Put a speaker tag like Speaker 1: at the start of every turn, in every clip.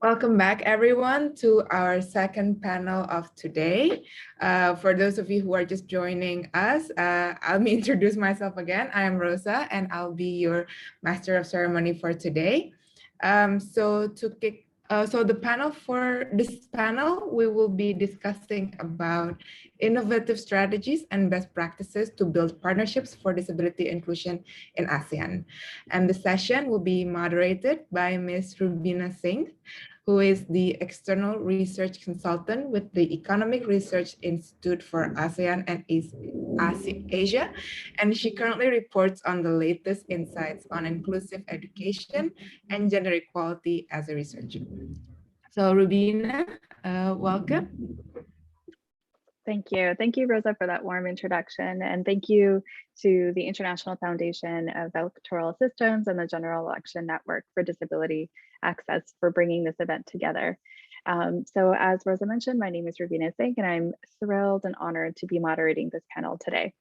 Speaker 1: Welcome back, everyone, to our second panel of today. For those of you who are just joining us, I'll introduce myself again. I am Rosa, and I'll be your master of ceremony for today. So the panel for this panel, we will be discussing about innovative strategies and best practices to build partnerships for disability inclusion in ASEAN. And the session will be moderated by Ms. Rubina Singh, who is the external research consultant with the Economic Research Institute for ASEAN and Asia, and she currently reports on the latest insights on inclusive education and gender equality as a researcher. So Rubina, welcome.
Speaker 2: Thank you. Thank you, Rosa, for that warm introduction. And thank you to the International Foundation of Electoral Systems and the General Election Network for Disability Access for bringing this event together. So as Rosa mentioned, my name is Rubina Singh, and I'm thrilled and honored to be moderating this panel today.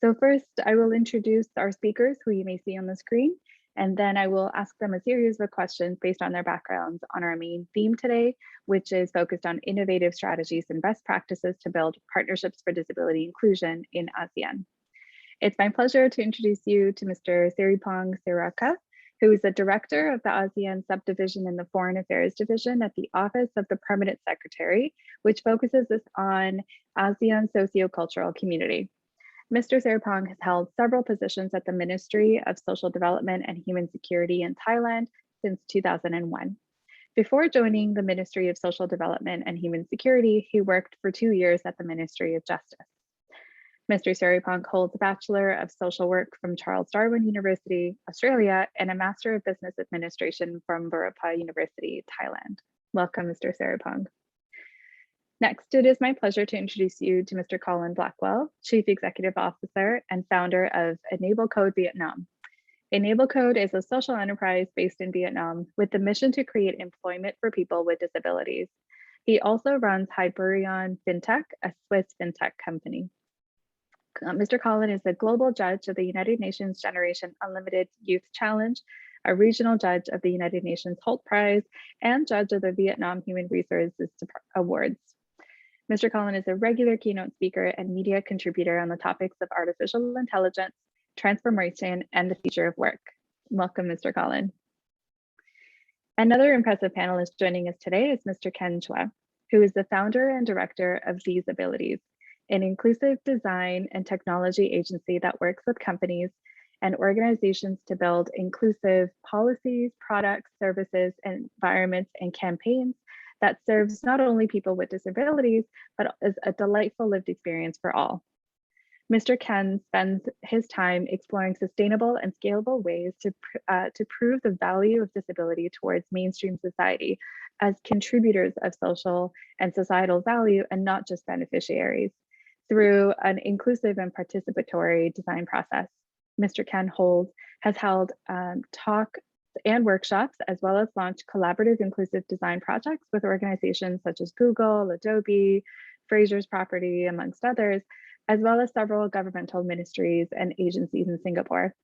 Speaker 2: So first, I will introduce our speakers, who you may see on the screen, and then I will ask them a series of questions based on their backgrounds on our main theme today, which is focused on innovative strategies and best practices to build partnerships for disability inclusion in ASEAN. It's my pleasure to introduce you to Mr. Seripong Siraka, who is the director of the ASEAN subdivision in the Foreign Affairs Division at the Office of the Permanent Secretary, which focuses on ASEAN sociocultural community. Mr. Seripong has held several positions at the Ministry of Social Development and Human Security in Thailand since 2001. Before joining the Ministry of Social Development and Human Security, he worked for 2 years at the Ministry of Justice. Mr. Seripong holds a Bachelor of Social Work from Charles Darwin University, Australia, and a Master of Business Administration from Burapha University, Thailand. Welcome, Mr. Seripong. Next, it is my pleasure to introduce you to Mr. Colin Blackwell, Chief Executive Officer and founder of Enable Code Vietnam. Enable Code is a social enterprise based in Vietnam with the mission to create employment for people with disabilities. He also runs Hyperion FinTech, a Swiss FinTech company. Mr. Colin is the global judge of the United Nations Generation Unlimited Youth Challenge, a regional judge of the United Nations Holt Prize, and judge of the Vietnam Human Resources Awards. Mr. Colin is a regular keynote speaker and media contributor on the topics of artificial intelligence, transformation, and the future of work. Welcome, Mr. Colin. Another impressive panelist joining us today is Mr. Ken Chua, who is the founder and director of These Abilities, an inclusive design and technology agency that works with companies and organizations to build inclusive policies, products, services, environments, and campaigns that serves not only people with disabilities, but is a delightful lived experience for all. Mr. Ken spends his time exploring sustainable and scalable ways to prove the value of disability towards mainstream society as contributors of social and societal value and not just beneficiaries through an inclusive and participatory design process. Mr. Ken has held talks and workshops, as well as launched collaborative inclusive design projects with organizations such as Google, Adobe, Fraser's Property, amongst others, as well as several governmental ministries and agencies in Singapore.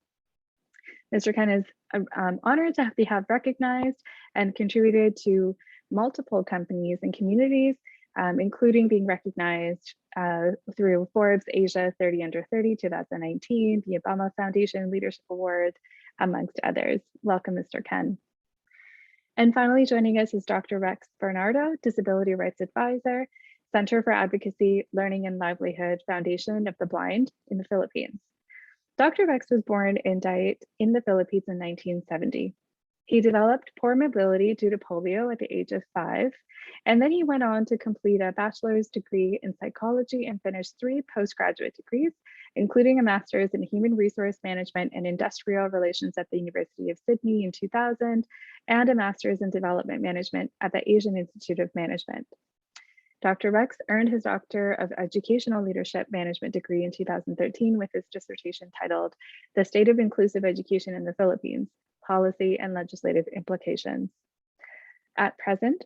Speaker 2: Mr. Ken is honored to have recognized and contributed to multiple companies and communities, including being recognized through Forbes Asia 30 Under 30 2019, the Obama Foundation Leadership Award, amongst others. Welcome, Mr. Ken. And finally joining us is Dr. Rex Bernardo, Disability Rights Advisor, Center for Advocacy, Learning and Livelihood Foundation of the Blind in the Philippines. Dr. Rex was born in Daet in the Philippines in 1970. He developed poor mobility due to polio at the age of 5, and then he went on to complete a bachelor's degree in psychology and finished 3 postgraduate degrees, including a master's in human resource management and industrial relations at the University of Sydney in 2000, and a master's in development management at the Asian Institute of Management. Dr. Rex earned his Doctor of Educational Leadership Management degree in 2013 with his dissertation titled The State of Inclusive Education in the Philippines, Policy and Legislative Implications. At present,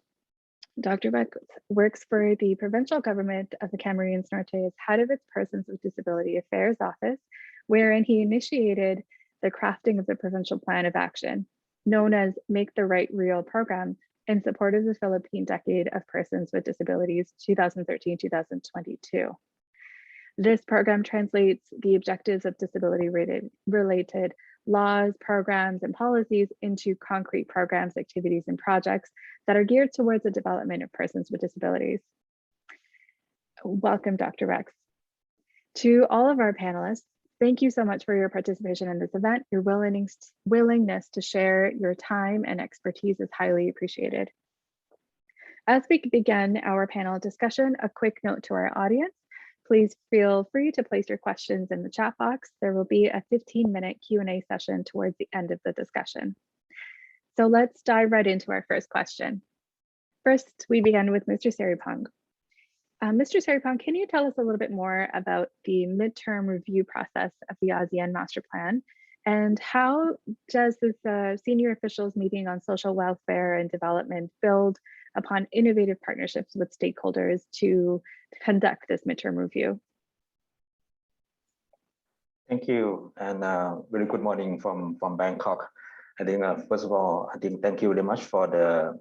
Speaker 2: Dr. Rex works for the provincial government of the Camarines Norte as head of its Persons with Disability Affairs Office, wherein he initiated the crafting of the provincial plan of action, known as Make the Right Real program, in support of the Philippine Decade of Persons with Disabilities 2013-2022. This program translates the objectives of disability-related laws, programs, and policies into concrete programs, activities, and projects that are geared towards the development of persons with disabilities. Welcome, Dr. Rex. To all of our panelists, thank you so much for your participation in this event. Your willingness to share your time and expertise is highly appreciated. As we begin our panel discussion, a quick note to our audience. Please feel free to place your questions in the chat box. There will be a 15-minute Q&A session towards the end of the discussion. So let's dive right into our first question. First, we begin with Mr. Seripong. Mr. Seripong, can you tell us a little bit more about the midterm review process of the ASEAN Master Plan, and how does this senior officials meeting on social welfare and development build upon innovative partnerships with stakeholders to conduct this midterm review?
Speaker 3: Thank you, and very good morning from Bangkok. I think first of all, I think thank you very much for the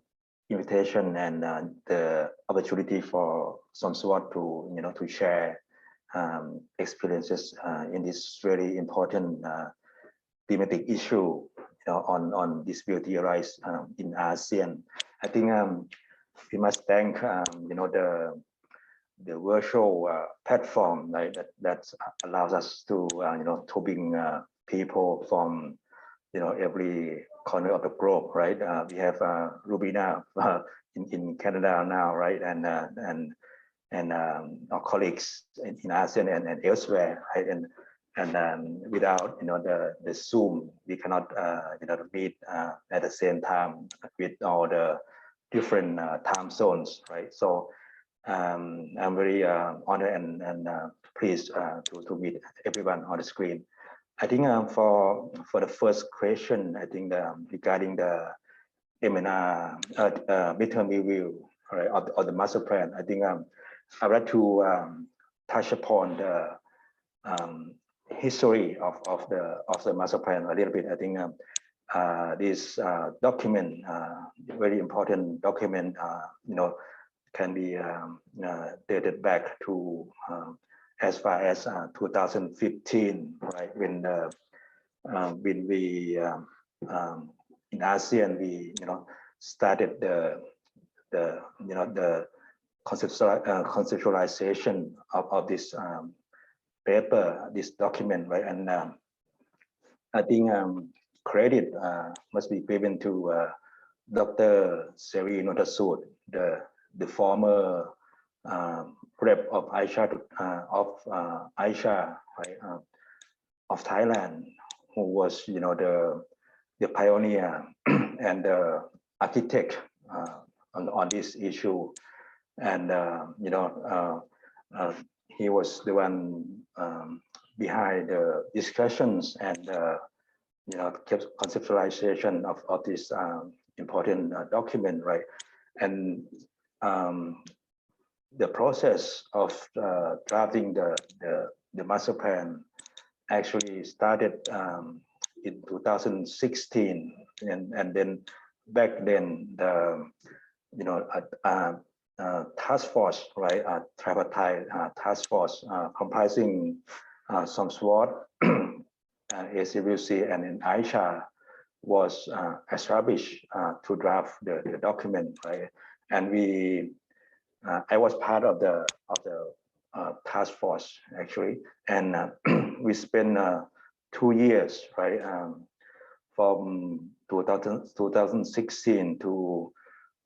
Speaker 3: invitation and the opportunity for SomSWOT to to share experiences in this very important thematic issue on disability rights in ASEAN. I think we must thank the virtual platform, right, that allows us to to bring people from every corner of the globe, right? We have Rubina in Canada now, right, and our colleagues in ASEAN and elsewhere, right? And without the Zoom, we cannot meet at the same time with all the different time zones, right? So I'm very honored and pleased to meet everyone on the screen. I think for the first question, I think regarding the MNR midterm review, right, of the master plan, I think I'd like to touch upon the history of the master plan a little bit. I think this document, very important document, can be dated back to as far as 2015, right? When we in ASEAN we started the conceptualization of this paper, this document, right? And I think credit must be given to Dr. Seri Notasud, the former rep of Aisha right, of Thailand, who was the pioneer and the architect on this issue, and he was the one behind the discussions and conceptualization of this important document, right? And the process of drafting the master plan actually started in 2016, and then back then the task force, right, tripartite task force comprising SomSWOT, ACWC, and in Aisha was established to draft the document, right? And I was part of the task force actually, and we spent 2 years, right, from 2016 to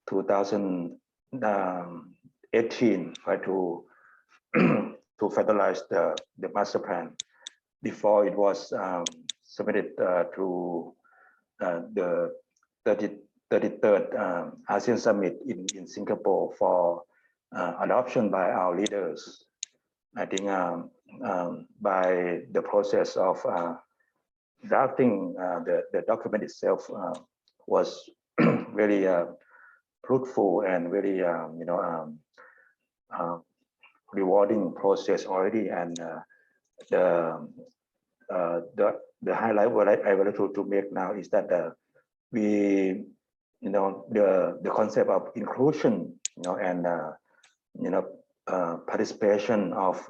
Speaker 3: 2018, right, to finalize the master plan before it was submitted to the 33rd ASEAN Summit in Singapore for adoption by our leaders. I think by the process of drafting the document itself was very fruitful and very rewarding process already. And the highlight what I wanted to make now is that we the concept of inclusion, and participation of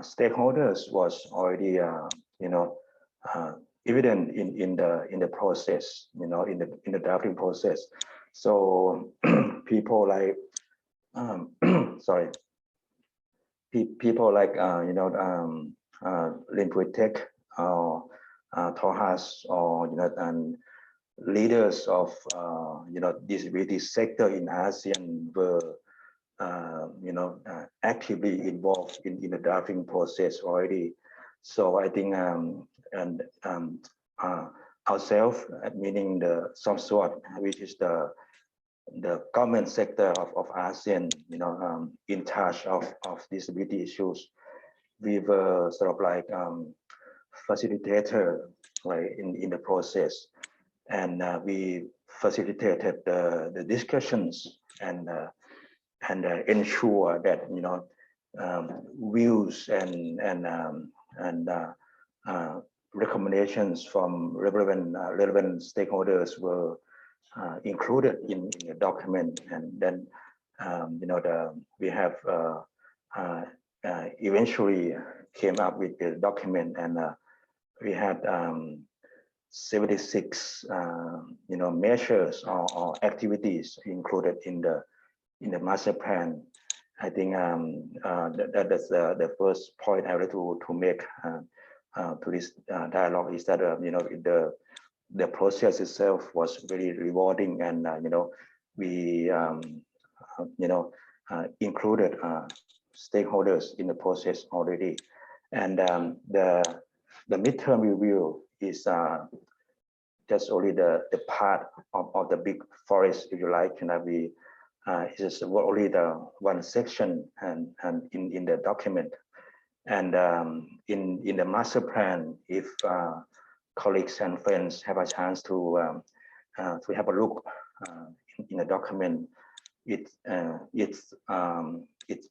Speaker 3: stakeholders was already evident in the process, in the drafting process. So people like sorry, people like Linguitech or Tohas, or and leaders of disability sector in ASEAN were actively involved in the drafting process already. So I think ourselves, meaning the SOMSWOT, which is the government sector of ASEAN, in charge of disability issues, we were sort of like facilitator, right, in the process, and we facilitated the discussions and ensure that views and recommendations from relevant stakeholders were included in the document, and then we have eventually came up with the document, and we had 76 measures or activities included in the master plan. I think that's the first point I would like to make to this dialogue, is that the process itself was very rewarding, and we included stakeholders in the process already, and the midterm review is just only the part of the big forest, if you like, and we it is only the one section and in the document, and in the master plan, if colleagues and friends have a chance to have a look in the document, it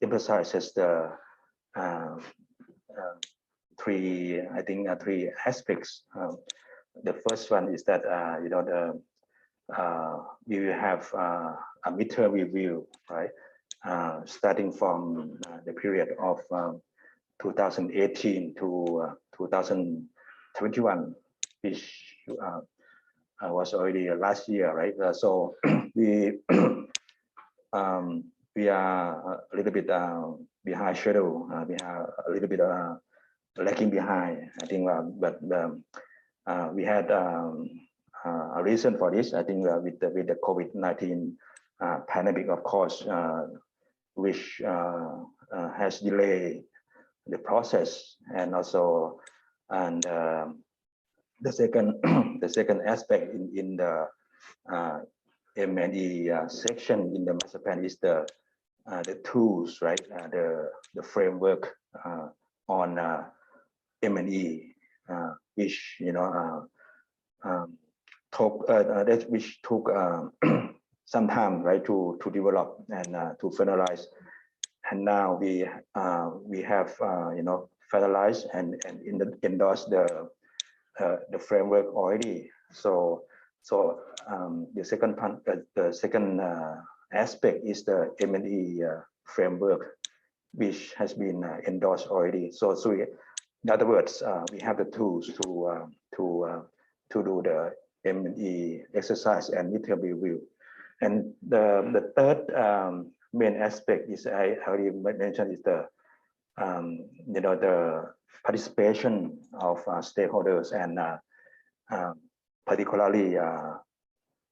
Speaker 3: emphasizes the three aspects. The first one is that we will have a midterm review, right, starting from the period of 2018 to 2021, which was already last year, right? So we are a little bit behind schedule. We are a little bit lagging behind, I think, but we had a reason for this. I think with the COVID-19 pandemic, of course, which has delayed the process, and also the second aspect in the M&E section in the master plan is the tools, right? The framework on M&E, which took some time, right, to develop and to finalize, and now we have finalized and endorsed the framework already. So the second part, the second aspect is the M&E framework, which has been endorsed already. So in other words, we have the tools to do the M&E exercise and midterm review. And the third main aspect is, I already mentioned, is the the participation of stakeholders, and particularly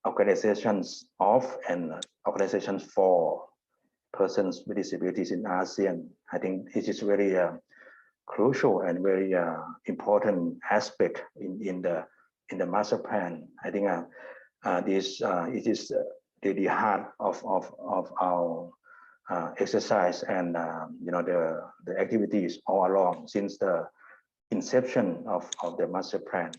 Speaker 3: organizations of and organizations for persons with disabilities in ASEAN. I think this is very crucial and very important aspect in the master plan. I think this it is the heart of our exercise and the activities all along since the inception of the master plan.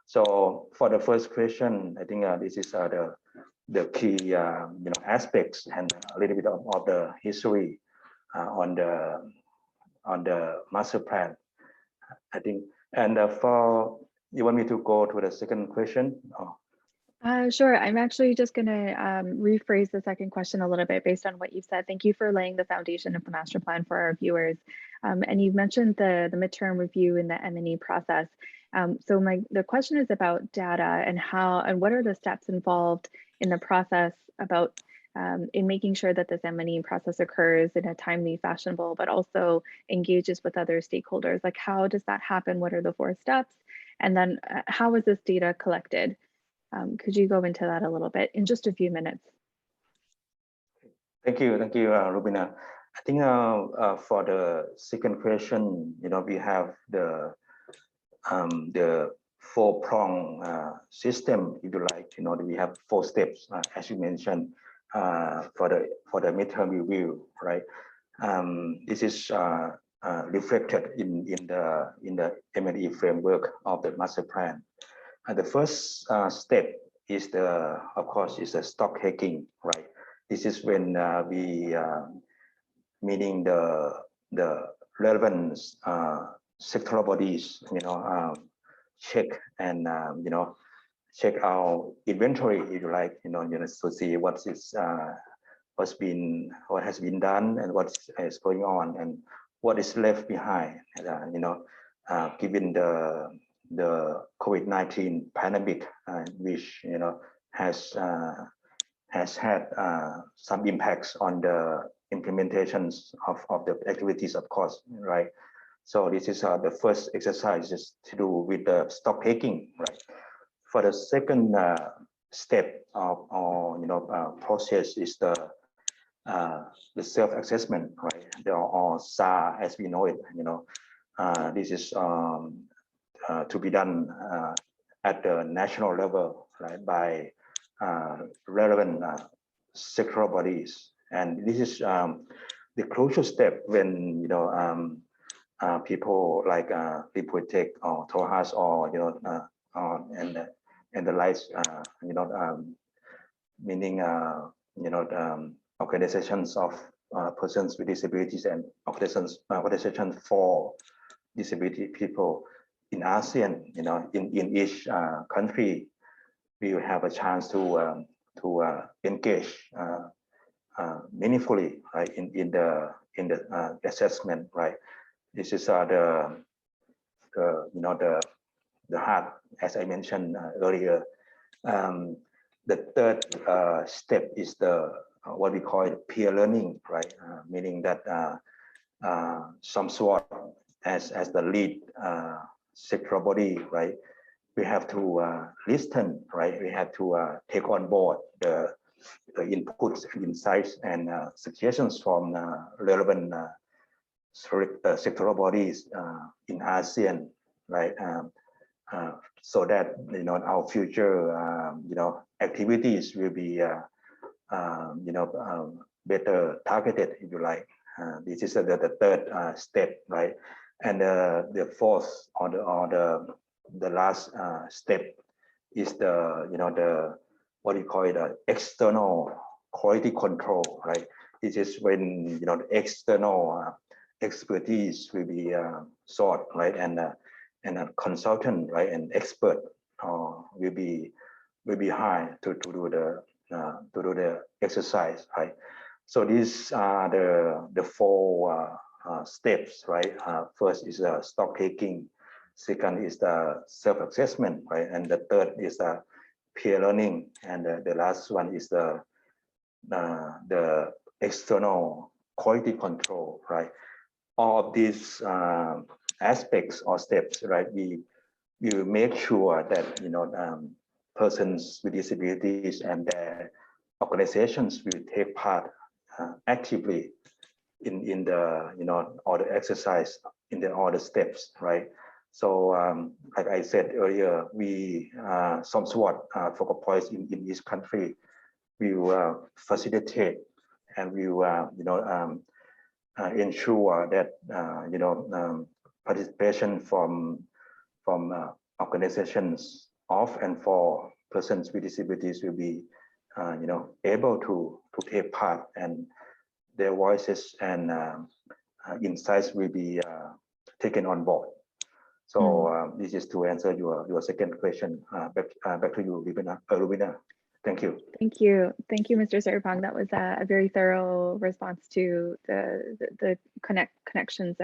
Speaker 3: So for the first question, I think this is the key aspects and a little bit of the history on the master plan, I think. And for, you want me to go to the second question? Oh.
Speaker 2: Sure. I'm actually just going to rephrase the second question a little bit based on what you said. Thank you for laying the foundation of the master plan for our viewers. And you mentioned the midterm review in the M&E process. So the question is about data and how and what are the steps involved in the process about in making sure that this M&E process occurs in a timely, fashionable, but also engages with other stakeholders. Like, how does that happen? What are the 4 steps? And then how is this data collected? Could you go into that a little bit in just a few minutes?
Speaker 3: Thank you, Rubina. I think for the second question, we have the 4-prong system, if you like. We have 4 steps, as you mentioned, for the midterm review, right? This is reflected in the M&E framework of the master plan. The first step is of course, is the stock taking, right? This is when we meaning the relevant sectoral bodies, check and check our inventory, if you like, to see what has been done and what is going on and what is left behind, given the COVID-19 pandemic, which has had some impacts on the implementations of the activities, of course, right? So this is the first exercise is to do with the stock taking, right? For the second step of process is the self-assessment, right? Or SAR as we know it. This is to be done at the national level, right, by relevant sectoral bodies, and this is the crucial step when people like Liputech or Tohas or and the likes, meaning organizations of persons with disabilities and organizations for disability people in ASEAN. In each country, we will have a chance to engage meaningfully, right, in the assessment, right. This is the heart, as I mentioned earlier. The third step is what we call peer learning, right? Meaning that some sort as the lead sectoral body, right? We have to listen, right? We have to take on board the inputs, insights, and suggestions from relevant sectoral bodies in ASEAN, right? So that our future activities will be better targeted, if you like. This is the third step, right? And the fourth or the last step is the what you call it, external quality control, right? This is when the external expertise will be sought, right? And a consultant, right, and expert will be hired to do the exercise, right? So these are the 4 steps, right? First is stock taking. Second is the self-assessment, right? And the third is the peer learning, and the last one is the external quality control, right? All of these aspects or steps, right? We will make sure that persons with disabilities and their organizations will take part actively in the all the exercise in all the steps, right? So like I said earlier, we some sort focal points in each country. We will facilitate and we will ensure that participation from organizations of and for persons with disabilities will be able to take part, and their voices and insights will be taken on board. So this is to answer your second question. Back to you, Rubina. Thank you.
Speaker 2: Thank you. Thank you, Mr. Saripong. That was a very thorough response to the connections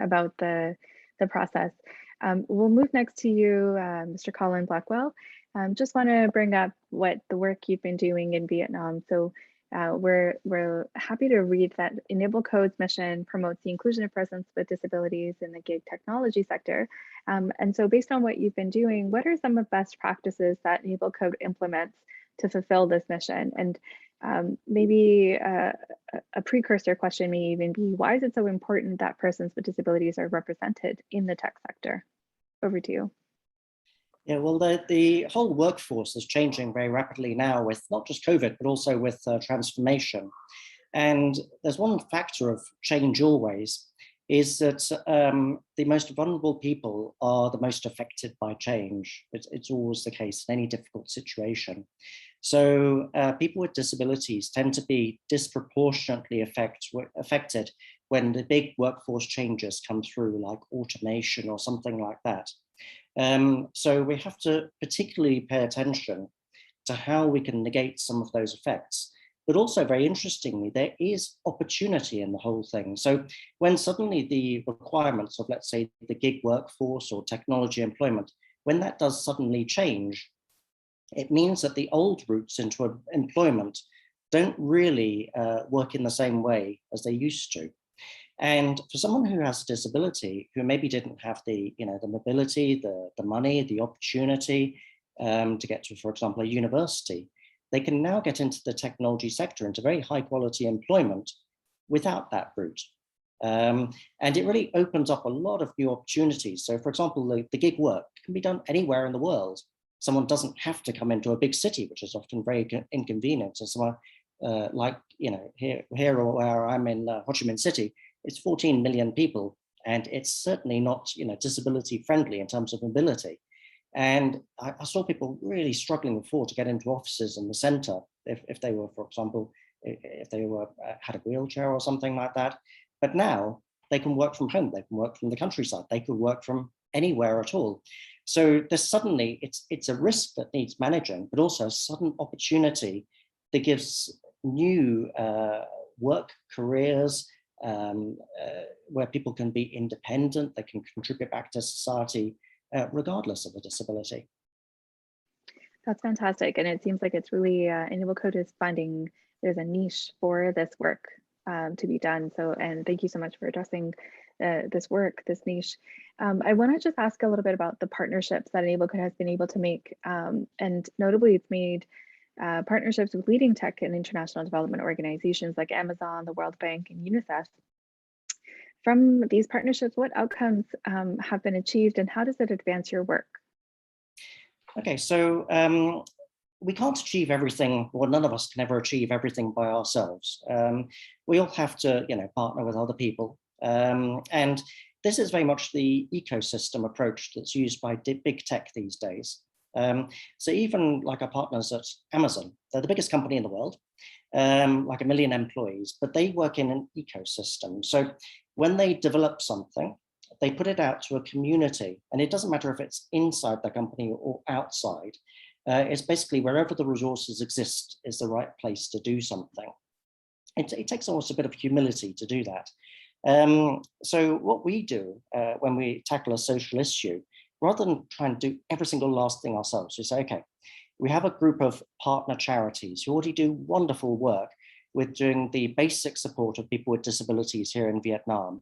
Speaker 2: about the process. We'll move next to you, Mr. Colin Blackwell. Just want to bring up what the work you've been doing in Vietnam. So we're happy to read that Enable Code's mission promotes the inclusion of persons with disabilities in the gig technology sector. And so based on what you've been doing, what are some of best practices that Enable Code implements to fulfill this mission? And maybe a precursor question may even be, why is it so important that persons with disabilities are represented in the tech sector? Over to you.
Speaker 4: Yeah, well, the whole workforce is changing very rapidly now with not just COVID, but also with transformation. And there's one factor of change always, is that the most vulnerable people are the most affected by change. It's always the case in any difficult situation. So people with disabilities tend to be disproportionately affected when the big workforce changes come through, like automation or something like that. So we have to particularly pay attention to how we can negate some of those effects. But also, very interestingly, there is opportunity in the whole thing. So when suddenly the requirements of, let's say, the gig workforce or technology employment, when that does suddenly change, it means that the old routes into employment don't really work in the same way as they used to. And for someone who has a disability, who maybe didn't have the mobility, the money, the opportunity to get to, for example, a university, they can now get into the technology sector, into very high quality employment without that route. And it really opens up a lot of new opportunities. So for example, the gig work can be done anywhere in the world. Someone doesn't have to come into a big city, which is often very inconvenient. So someone like, here or where I'm in Ho Chi Minh City, it's 14 million people, and it's certainly not, disability friendly in terms of mobility. And I saw people really struggling before to get into offices in the center, if they were, for example, if they were had a wheelchair or something like that. But now they can work from home, they can work from the countryside, they can work from anywhere at all. So there's suddenly, it's a risk that needs managing, but also a sudden opportunity that gives new work careers, where people can be independent, they can contribute back to society regardless of a disability.
Speaker 2: That's fantastic. And it seems like it's really, Enable Code is finding there's a niche for this work to be done. So, and thank you so much for addressing this work, this niche. I want to just ask a little bit about the partnerships that Enable Code has been able to make. And notably, it's made partnerships with leading tech and international development organizations like Amazon, the World Bank, and UNICEF. From these partnerships, what outcomes have been achieved, and how does it advance your work?
Speaker 4: Okay, so we can't achieve everything, or none of us can ever achieve everything by ourselves. We all have to, partner with other people. And this is very much the ecosystem approach that's used by big tech these days. So even like our partners at Amazon, they're the biggest company in the world, like 1 million employees, but they work in an ecosystem. So when they develop something, they put it out to a community, and it doesn't matter if it's inside the company or outside. It's basically wherever the resources exist is the right place to do something. It takes almost a bit of humility to do that. So what we do when we tackle a social issue, rather than try and do every single last thing ourselves, we say, okay, we have a group of partner charities who already do wonderful work with doing the basic support of people with disabilities here in Vietnam,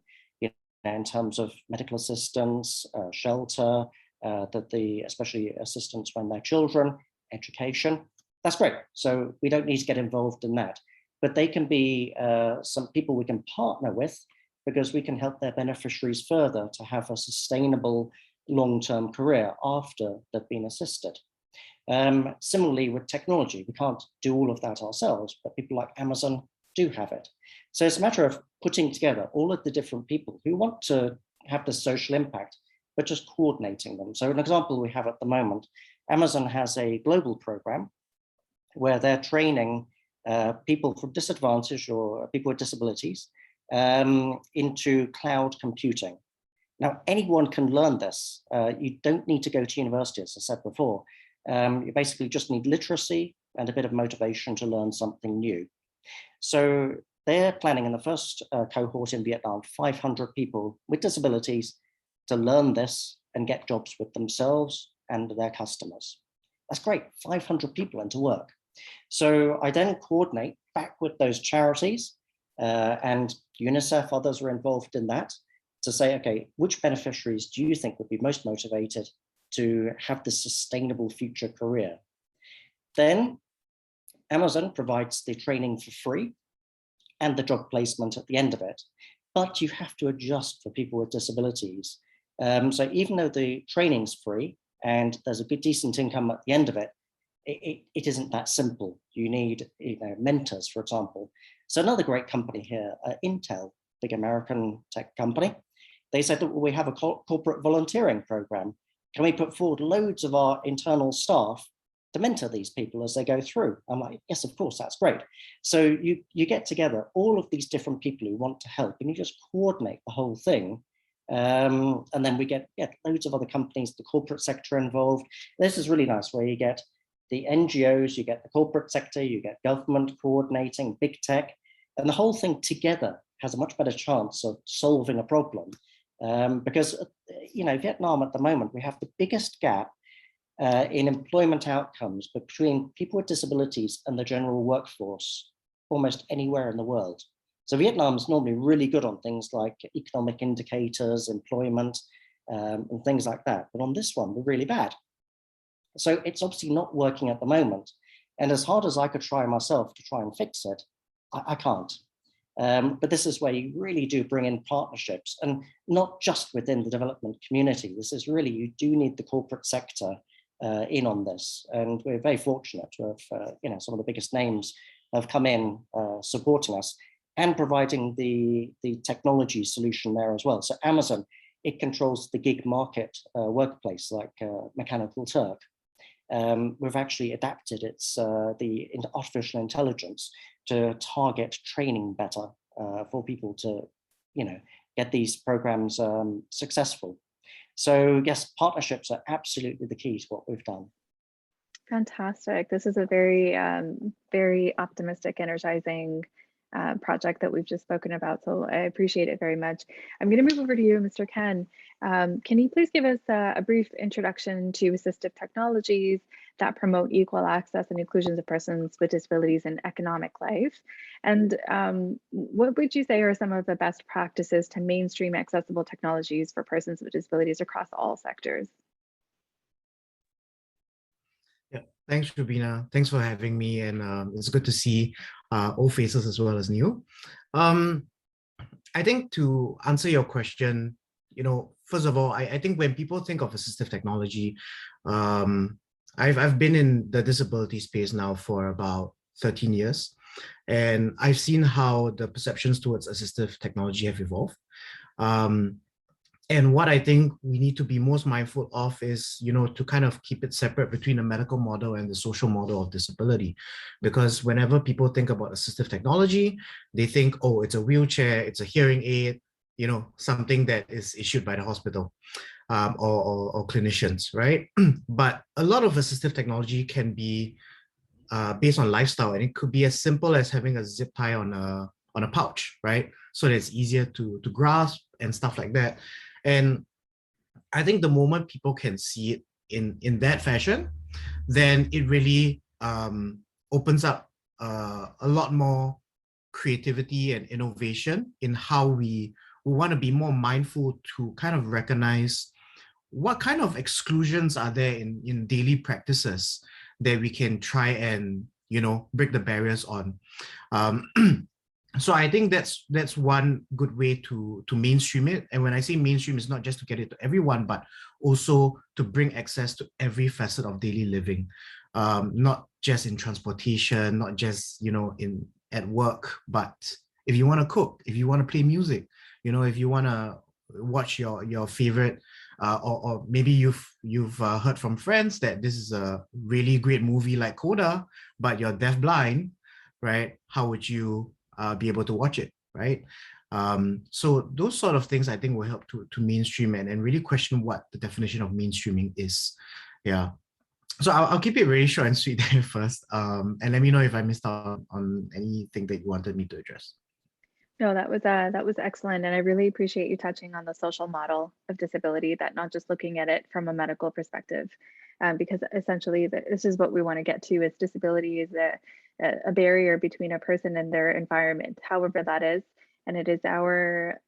Speaker 4: in terms of medical assistance, shelter, especially assistance when they're children, education. That's great. So we don't need to get involved in that. But they can be some people we can partner with, because we can help their beneficiaries further to have a sustainable long-term career after they've been assisted. Similarly with technology, we can't do all of that ourselves, but people like Amazon do have it. So it's a matter of putting together all of the different people who want to have the social impact, but just coordinating them. So an example we have at the moment, Amazon has a global program where they're training people from disadvantaged or people with disabilities into cloud computing. Now, anyone can learn this. You don't need to go to university, as I said before. You basically just need literacy and a bit of motivation to learn something new. So they're planning in the first cohort in Vietnam, 500 people with disabilities to learn this and get jobs with themselves and their customers. That's great, 500 people into work. So I then coordinate back with those charities and UNICEF, others are involved in that, to say, okay, which beneficiaries do you think would be most motivated to have this sustainable future career? Then Amazon provides the training for free and the job placement at the end of it, but you have to adjust for people with disabilities. So even though the training's free and there's a good decent income at the end of it, it isn't that simple. You need mentors, for example. So another great company here, Intel, big American tech company, they said that we have a corporate volunteering program. Can we put forward loads of our internal staff to mentor these people as they go through? I'm like, yes, of course, that's great. So you get together all of these different people who want to help, and you just coordinate the whole thing. And then we get loads of other companies, the corporate sector involved. This is really nice, where you get the NGOs, you get the corporate sector, you get government coordinating, big tech, and the whole thing together has a much better chance of solving a problem. Because, Vietnam at the moment, we have the biggest gap in employment outcomes between people with disabilities and the general workforce almost anywhere in the world. So Vietnam is normally really good on things like economic indicators, employment, and things like that. But on this one, we're really bad. So it's obviously not working at the moment. And as hard as I could try myself to try and fix it, I can't. But this is where you really do bring in partnerships, and not just within the development community. This is really, you do need the corporate sector in on this. And we're very fortunate to have, some of the biggest names have come in supporting us and providing the technology solution there as well. So Amazon, it controls the gig market workplace like Mechanical Turk. We've actually adapted the artificial intelligence to target training better for people to, get these programs successful. So yes, partnerships are absolutely the key to what we've done.
Speaker 2: Fantastic. This is a very, very optimistic, energizing project that we've just spoken about. So I appreciate it very much. I'm going to move over to you, Mr. Ken. Can you please give us a brief introduction to assistive technologies that promote equal access and inclusion of persons with disabilities in economic life? And what would you say are some of the best practices to mainstream accessible technologies for persons with disabilities across all sectors?
Speaker 5: Thanks, Rubina. Thanks for having me, and it's good to see old faces as well as new. I think to answer your question, first of all, I think when people think of assistive technology, I've been in the disability space now for about 13 years, and I've seen how the perceptions towards assistive technology have evolved. And what I think we need to be most mindful of is, to kind of keep it separate between the medical model and the social model of disability. Because whenever people think about assistive technology, they think, oh, it's a wheelchair, it's a hearing aid, something that is issued by the hospital or clinicians, right? But a lot of assistive technology can be based on lifestyle, and it could be as simple as having a zip tie on a pouch, right? So that it's easier to grasp and stuff like that. And I think the moment people can see it in that fashion, then it really opens up a lot more creativity and innovation in how we want to be more mindful to kind of recognize what kind of exclusions are there in daily practices that we can try and, break the barriers on. So I think that's one good way to mainstream it. And when I say mainstream, it's not just to get it to everyone, but also to bring access to every facet of daily living, not just in transportation, not just at work, but if you want to cook, if you want to play music, if you want to watch your favorite, or maybe you've heard from friends that this is a really great movie like Coda, but you're deafblind, right? How would you be able to watch it, right? So those sort of things I think will help to mainstream and really question what the definition of mainstreaming is. Yeah. So I'll keep it really short and sweet there first. And let me know if I missed out on anything that you wanted me to address.
Speaker 2: No, that was excellent, and I really appreciate you touching on the social model of disability. That not just looking at it from a medical perspective, because essentially this is what we want to get to: is disability is a barrier between a person and their environment, however that is, and it is our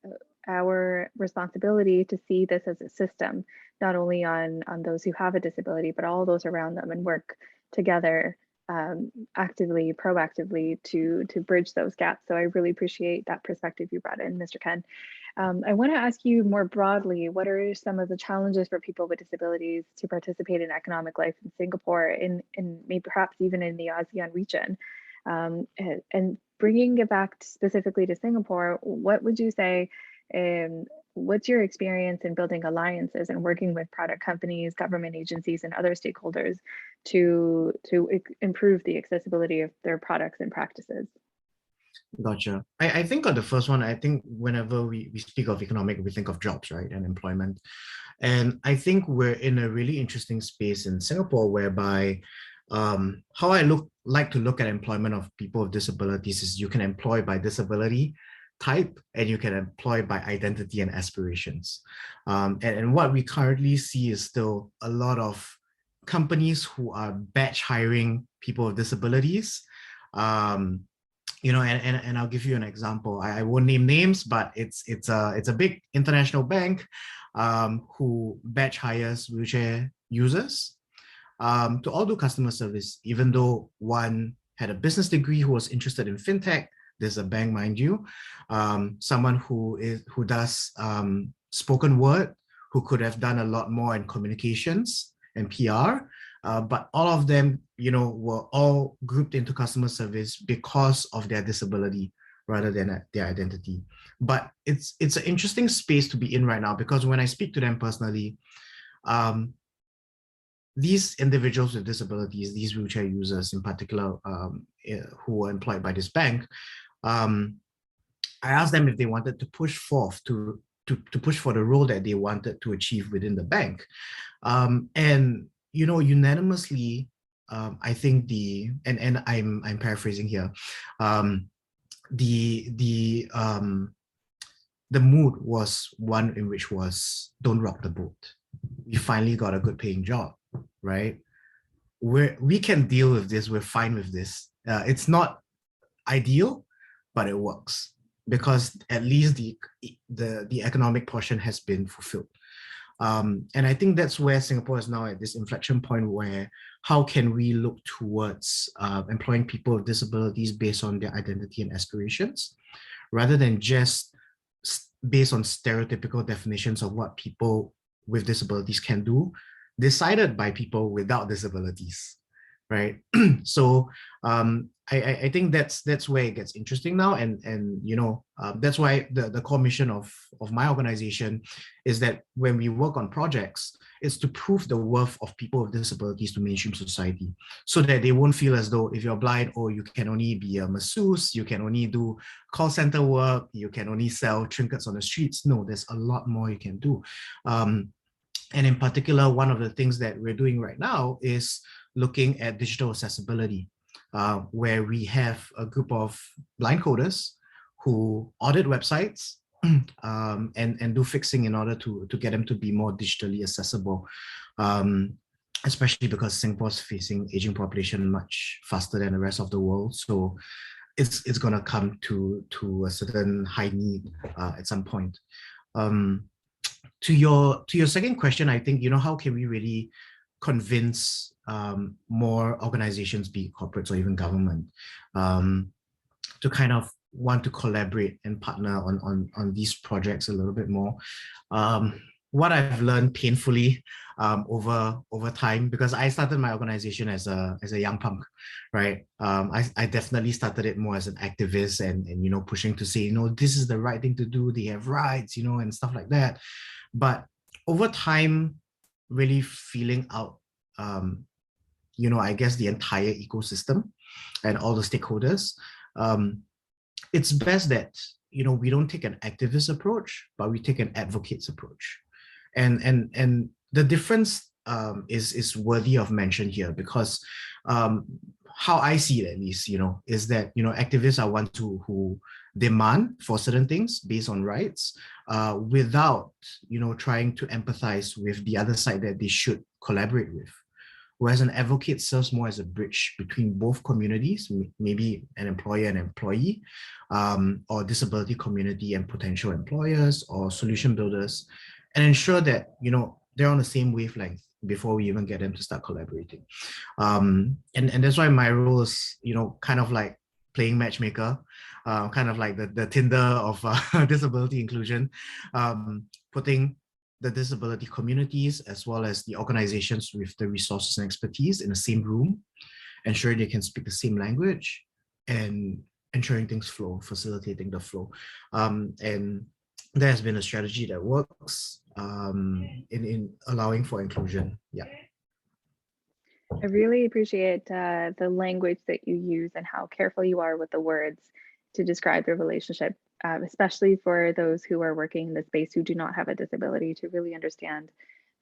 Speaker 2: responsibility to see this as a system, not only on those who have a disability, but all those around them, and work together actively, proactively to bridge those gaps. So I really appreciate that perspective you brought in, Mr. Ken. I want to ask you more broadly, what are some of the challenges for people with disabilities to participate in economic life in Singapore, in maybe perhaps even in the ASEAN region? And bringing it back specifically to Singapore, what would you say, what's your experience in building alliances and working with product companies, government agencies, and other stakeholders to improve the accessibility of their products and practices?
Speaker 5: Gotcha. I think on the first one, I think whenever we speak of economic, we think of jobs, right, and employment. And I think we're in a really interesting space in Singapore whereby how I like to look at employment of people with disabilities is you can employ by disability type and you can employ by identity and aspirations. And what we currently see is still a lot of companies who are batch hiring people with disabilities. You know, and I'll give you an example. I won't name names, but it's a big international bank who batch hires wheelchair users to all do customer service, even though one had a business degree who was interested in fintech. There's a bank, mind you, someone who does spoken word, who could have done a lot more in communications and PR. But all of them, you know, were all grouped into customer service because of their disability rather than their identity. But it's an interesting space to be in right now, because when I speak to them personally, these individuals with disabilities, these wheelchair users in particular, who were employed by this bank, I asked them if they wanted to push forth to push for the role that they wanted to achieve within the bank. And you know, unanimously, I think and I'm paraphrasing here, the mood was one in which was, don't rock the boat. We finally got a good paying job, right? We can deal with this. We're fine with this. It's not ideal, but it works because at least the economic portion has been fulfilled. And I think that's where Singapore is now at this inflection point where how can we look towards employing people with disabilities based on their identity and aspirations, rather than just based on stereotypical definitions of what people with disabilities can do, decided by people without disabilities, right? So I think that's where it gets interesting now, and you know, that's why the core mission of my organization is that when we work on projects, is to prove the worth of people with disabilities to mainstream society, so that they won't feel as though if you're blind, or you can only be a masseuse, you can only do call center work, you can only sell trinkets on the streets. No, there's a lot more you can do. And in particular, one of the things that we're doing right now is looking at digital accessibility, where we have a group of blind coders who audit websites and do fixing in order to get them to be more digitally accessible, especially because Singapore's facing aging population much faster than the rest of the world. So it's going to come to a certain high need at some point. To your second question, I think, you know, how can we really convince more organizations, be it corporates or even government, to kind of want to collaborate and partner on these projects a little bit more? What I've learned painfully over time, because I started my organization as a young punk, right? I definitely started it more as an activist and you know, pushing to say, you know, this is the right thing to do, they have rights, you know, and stuff like that. But over time, really feeling out, you know, I guess the entire ecosystem and all the stakeholders, it's best that we don't take an activist approach, but we take an advocates approach. And the difference is worthy of mention here, because how I see it, at least, is that activists are ones who demand for certain things based on rights, without trying to empathize with the other side that they should collaborate with. Whereas an advocate serves more as a bridge between both communities, maybe an employer and employee, or disability community and potential employers or solution builders, and ensure that they're on the same wavelength before we even get them to start collaborating. And that's why my role is kind of like playing matchmaker, kind of like the Tinder of disability inclusion, putting the disability communities as well as the organizations with the resources and expertise in the same room, ensuring they can speak the same language and ensuring things flow, facilitating the flow. And that has been a strategy that works in allowing for inclusion. Yeah.
Speaker 2: I really appreciate the language that you use and how careful you are with the words to describe your relationship, especially for those who are working in the space who do not have a disability, to really understand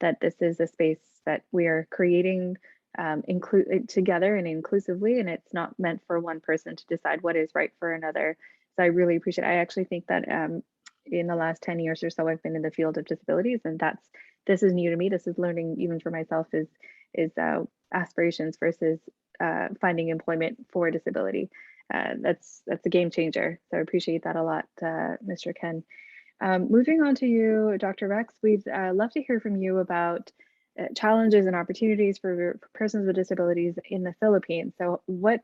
Speaker 2: that this is a space that we are creating together and inclusively, and it's not meant for one person to decide what is right for another. So I really appreciate it. I actually think that in the last 10 years or so, I've been in the field of disabilities, and this is new to me. This is learning even for myself, is aspirations versus finding employment for disability. That's a game changer. So I appreciate that a lot, Mr. Ken. Moving on to you, Dr. Rex, we'd love to hear from you about challenges and opportunities for persons with disabilities in the Philippines. So what,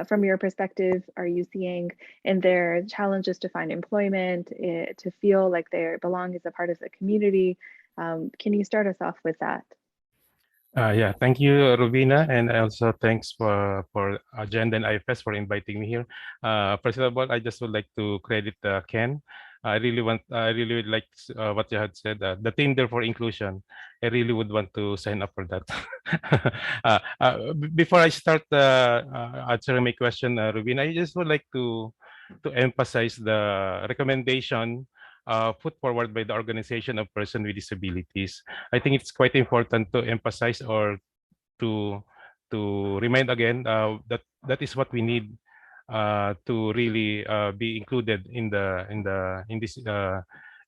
Speaker 2: from your perspective, are you seeing in their challenges to find employment, to feel like they belong as a part of the community? Can you start us off with that?
Speaker 6: Yeah, thank you, Rubina, and also thanks for Agenda and IFS for inviting me here. First of all, I just would like to credit Ken. I really would like what you had said, the Tinder for inclusion. I really would want to sign up for that. Before I start answering my question, Rubina, I just would like to emphasize the recommendation put forward by the Organization of Persons with Disabilities. I think it's quite important to emphasize or to remind again that is what we need to really be included in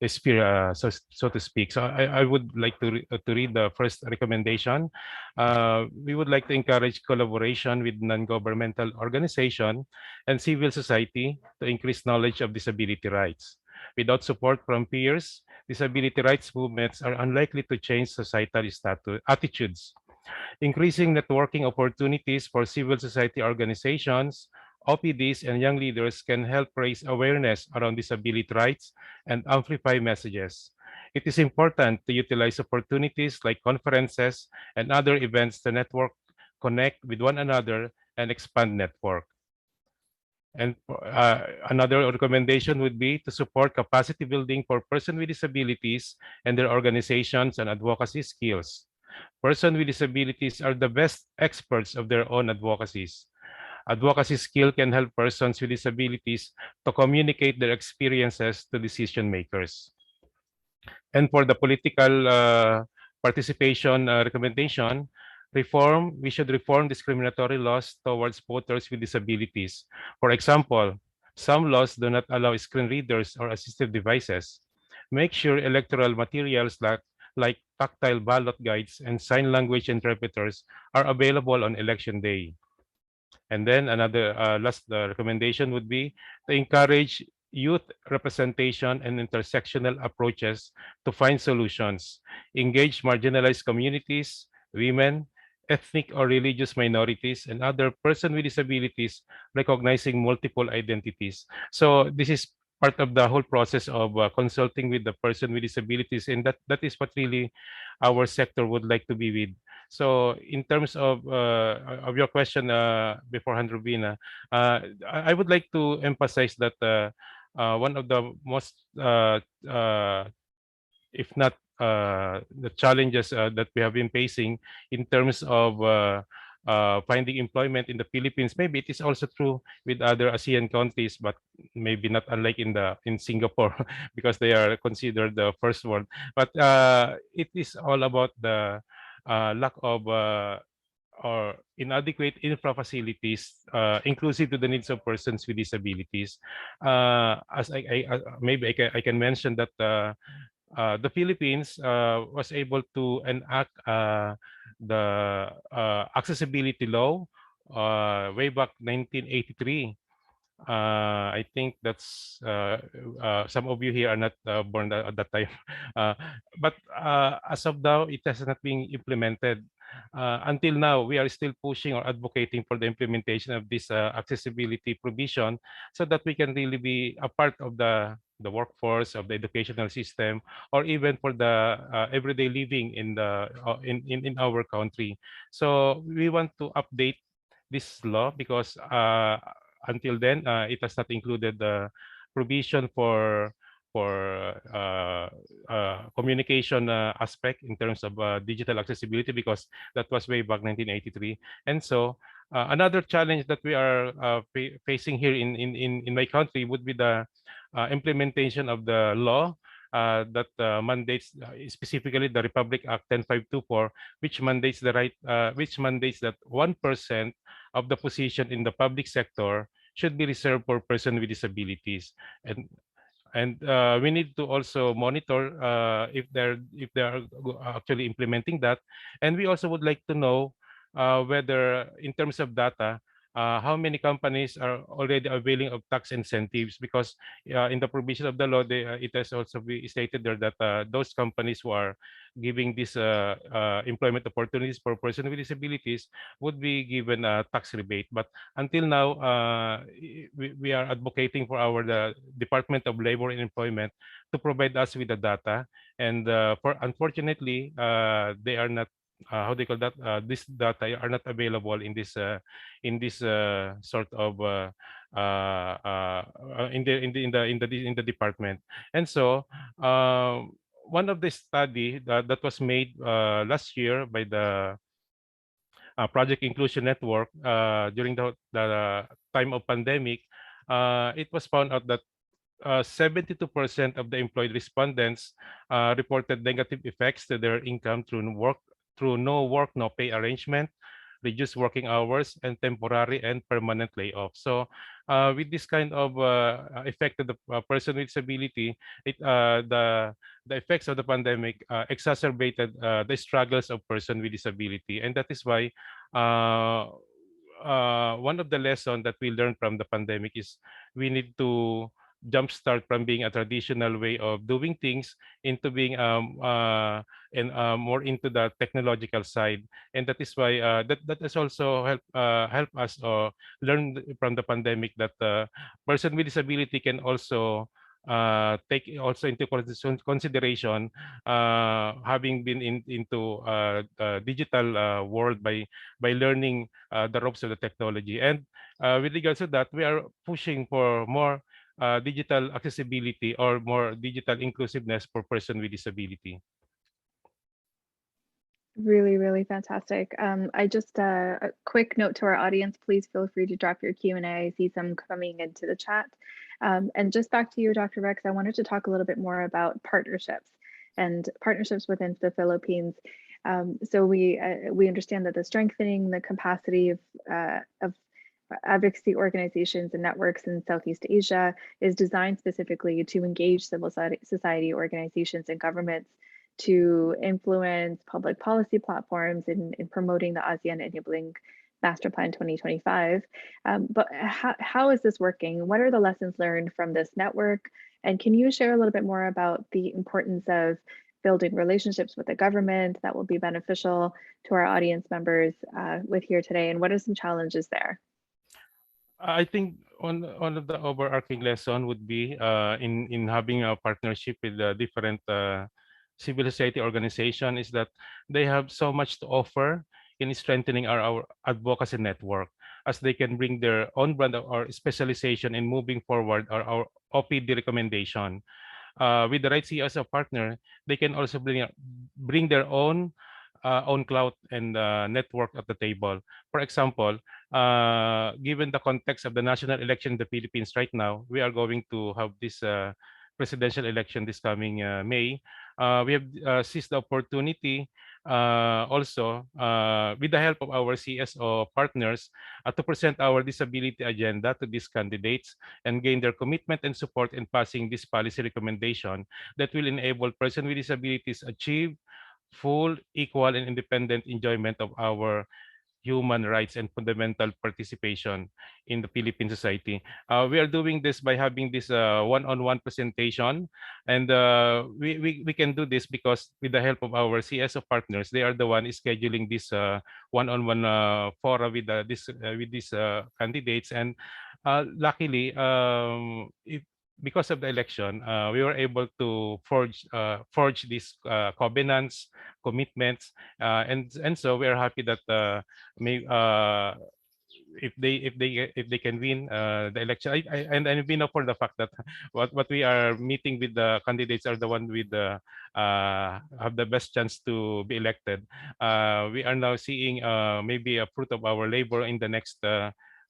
Speaker 6: this sphere, so to speak. So I would like to read the first recommendation. We would like to encourage collaboration with non-governmental organization and civil society to increase knowledge of disability rights. Without support from peers, disability rights movements are unlikely to change societal attitudes. Increasing networking opportunities for civil society organizations, OPDs, and young leaders can help raise awareness around disability rights and amplify messages. It is important to utilize opportunities like conferences and other events to network, connect with one another, and expand network. And another recommendation would be to support capacity building for persons with disabilities and their organizations and advocacy skills. Persons with disabilities are the best experts of their own advocacies. Advocacy skill can help persons with disabilities to communicate their experiences to decision makers. And for the political participation recommendation, we should reform discriminatory laws towards voters with disabilities. For example, some laws do not allow screen readers or assistive devices. Make sure electoral materials like tactile ballot guides and sign language interpreters are available on election day. And then another last recommendation would be to encourage youth representation and intersectional approaches to find solutions, engage marginalized communities, women, ethnic or religious minorities, and other persons with disabilities, recognizing multiple identities. So this is part of the whole process of consulting with the person with disabilities, and that is what really our sector would like to be with. So in terms of your question beforehand, Rubina, I would like to emphasize that one of the most, if not the challenges that we have been facing in terms of finding employment in the Philippines. Maybe it is also true with other ASEAN countries, but maybe not unlike in Singapore because they are considered the first world. But it is all about the lack of or inadequate infra facilities inclusive to the needs of persons with disabilities. As maybe I can mention that the Philippines was able to enact the accessibility law way back 1983. I think that's some of you here are not born at that time, but as of now, it has not been implemented. Until now, we are still pushing or advocating for the implementation of this accessibility provision, so that we can really be a part of the workforce of the educational system, or even for the everyday living in the in our country. So we want to update this law because until then, it has not included the provision for communication aspect in terms of digital accessibility, because that was way back 1983. And so another challenge that we are facing here in my country would be the implementation of the law that mandates specifically the Republic Act 10524, which mandates the right, which mandates that 1% of the position in the public sector should be reserved for persons with disabilities. And we need to also monitor if they are actually implementing that. And we also would like to know whether, in terms of data, how many companies are already availing of tax incentives, because in the provision of the law, it has also be stated there that those companies who are giving these employment opportunities for persons with disabilities would be given a tax rebate. But until now, we are advocating for our Department of Labor and Employment to provide us with the data, and for unfortunately, they are not. How do you call that? This data are not available in this sort of in the department. And so one of the study that was made last year by the Project Inclusion Network during the time of pandemic, it was found out that 72% of the employed respondents reported negative effects to their income through no work, no pay arrangement, reduced working hours, and temporary and permanent layoff. So with this kind of effect of the person with disability, the effects of the pandemic exacerbated the struggles of person with disability. And that is why one of the lessons that we learned from the pandemic is we need to jumpstart from being a traditional way of doing things into being more into the technological side. And that is why that has also help us learn from the pandemic that person with disability can also take also into consideration having been into digital world by learning the ropes of the technology. And with regards to that, we are pushing for more digital accessibility or more digital inclusiveness for person with disability.
Speaker 2: Really, really fantastic. I just a quick note to our audience, please feel free to drop your Q&A. I see some coming into the chat. And just back to you, Dr. Rex, I wanted to talk a little bit more about partnerships and partnerships within the Philippines. So we understand that the strengthening the capacity of advocacy organizations and networks in Southeast Asia is designed specifically to engage civil society organizations and governments to influence public policy platforms in promoting the ASEAN Enabling Master Plan 2025. But how is this working? What are the lessons learned from this network? And can you share a little bit more about the importance of building relationships with the government that will be beneficial to our audience members with here today? And what are some challenges there?
Speaker 6: I think one of the overarching lesson would be in having a partnership with different civil society organization is that they have so much to offer in strengthening our advocacy network, as they can bring their own brand or specialization in moving forward our OPD recommendation. With the right CEO as a partner, they can also bring their own own clout and network at the table. For example, given the context of the national election in the Philippines right now, we are going to have this presidential election this coming May. We have seized the opportunity also with the help of our CSO partners to present our disability agenda to these candidates and gain their commitment and support in passing this policy recommendation that will enable persons with disabilities achieve full, equal, and independent enjoyment of our human rights and fundamental participation in the Philippine society. We are doing this by having this one-on-one presentation, and we can do this because with the help of our CSO partners, they are the one scheduling this one-on-one fora with these candidates, and luckily, because of the election, we were able to forge these covenants, commitments, and so we are happy that if they can win the election, and we know for the fact that what we are meeting with the candidates are the one with the have the best chance to be elected. We are now seeing maybe a fruit of our labor in the next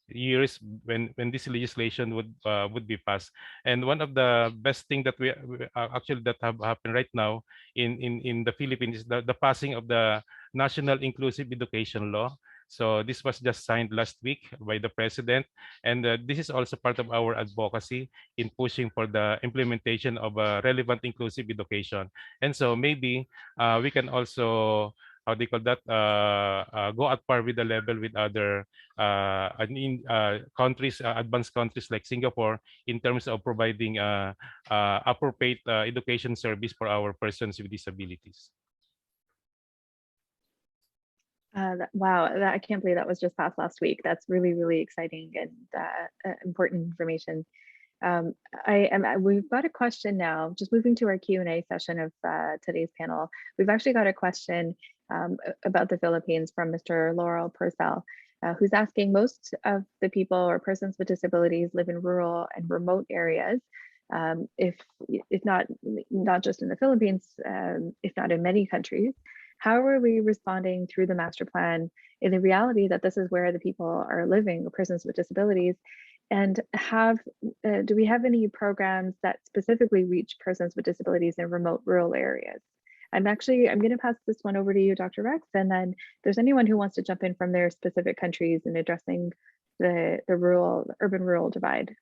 Speaker 6: years when this legislation would be passed. And one of the best thing that we actually that have happened right now in the Philippines is the passing of the National Inclusive Education Law. So this was just signed last week by the president, and this is also part of our advocacy in pushing for the implementation of relevant inclusive education. And so maybe we can also, how do you call that, go at par with the level with other countries, advanced countries like Singapore, in terms of providing appropriate education service for our persons with disabilities.
Speaker 2: Wow, I can't believe that was just passed last week. That's really, really exciting and important information. We've got a question now, just moving to our Q&A session of today's panel. We've actually got a question about the Philippines from Mr. Laurel Purcell, who's asking, most of the people or persons with disabilities live in rural and remote areas. If not just in the Philippines, if not in many countries. How are we responding through the master plan in the reality that this is where the people are living, persons with disabilities? And do we have any programs that specifically reach persons with disabilities in remote rural areas? I'm going to pass this one over to you, Dr. Rex, and then if there's anyone who wants to jump in from their specific countries in addressing the urban-rural divide.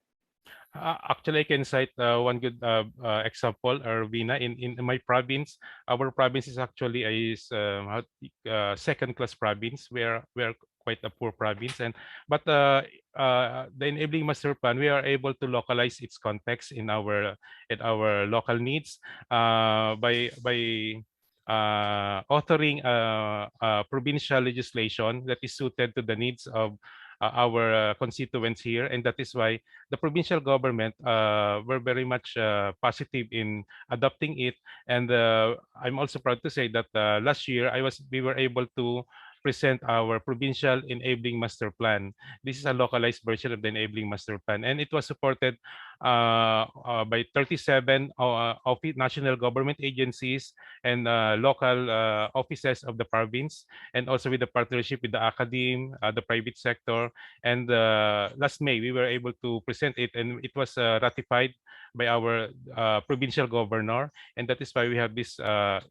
Speaker 6: Actually, I can cite one good example, Arvina. In my province, our province is actually a second-class province. We are quite a poor province, but the enabling master plan, we are able to localize its context in our local needs by authoring provincial legislation that is suited to the needs of our constituents here, and that is why the provincial government were very much positive in adopting it. And I'm also proud to say that last year we were able to present our provincial enabling master plan. This is a localized version of the enabling master plan, and it was supported by 37 national government agencies and local offices of the province, and also with the partnership with the academe, the private sector. And last May, we were able to present it, and it was ratified by our provincial governor. And that is why we have this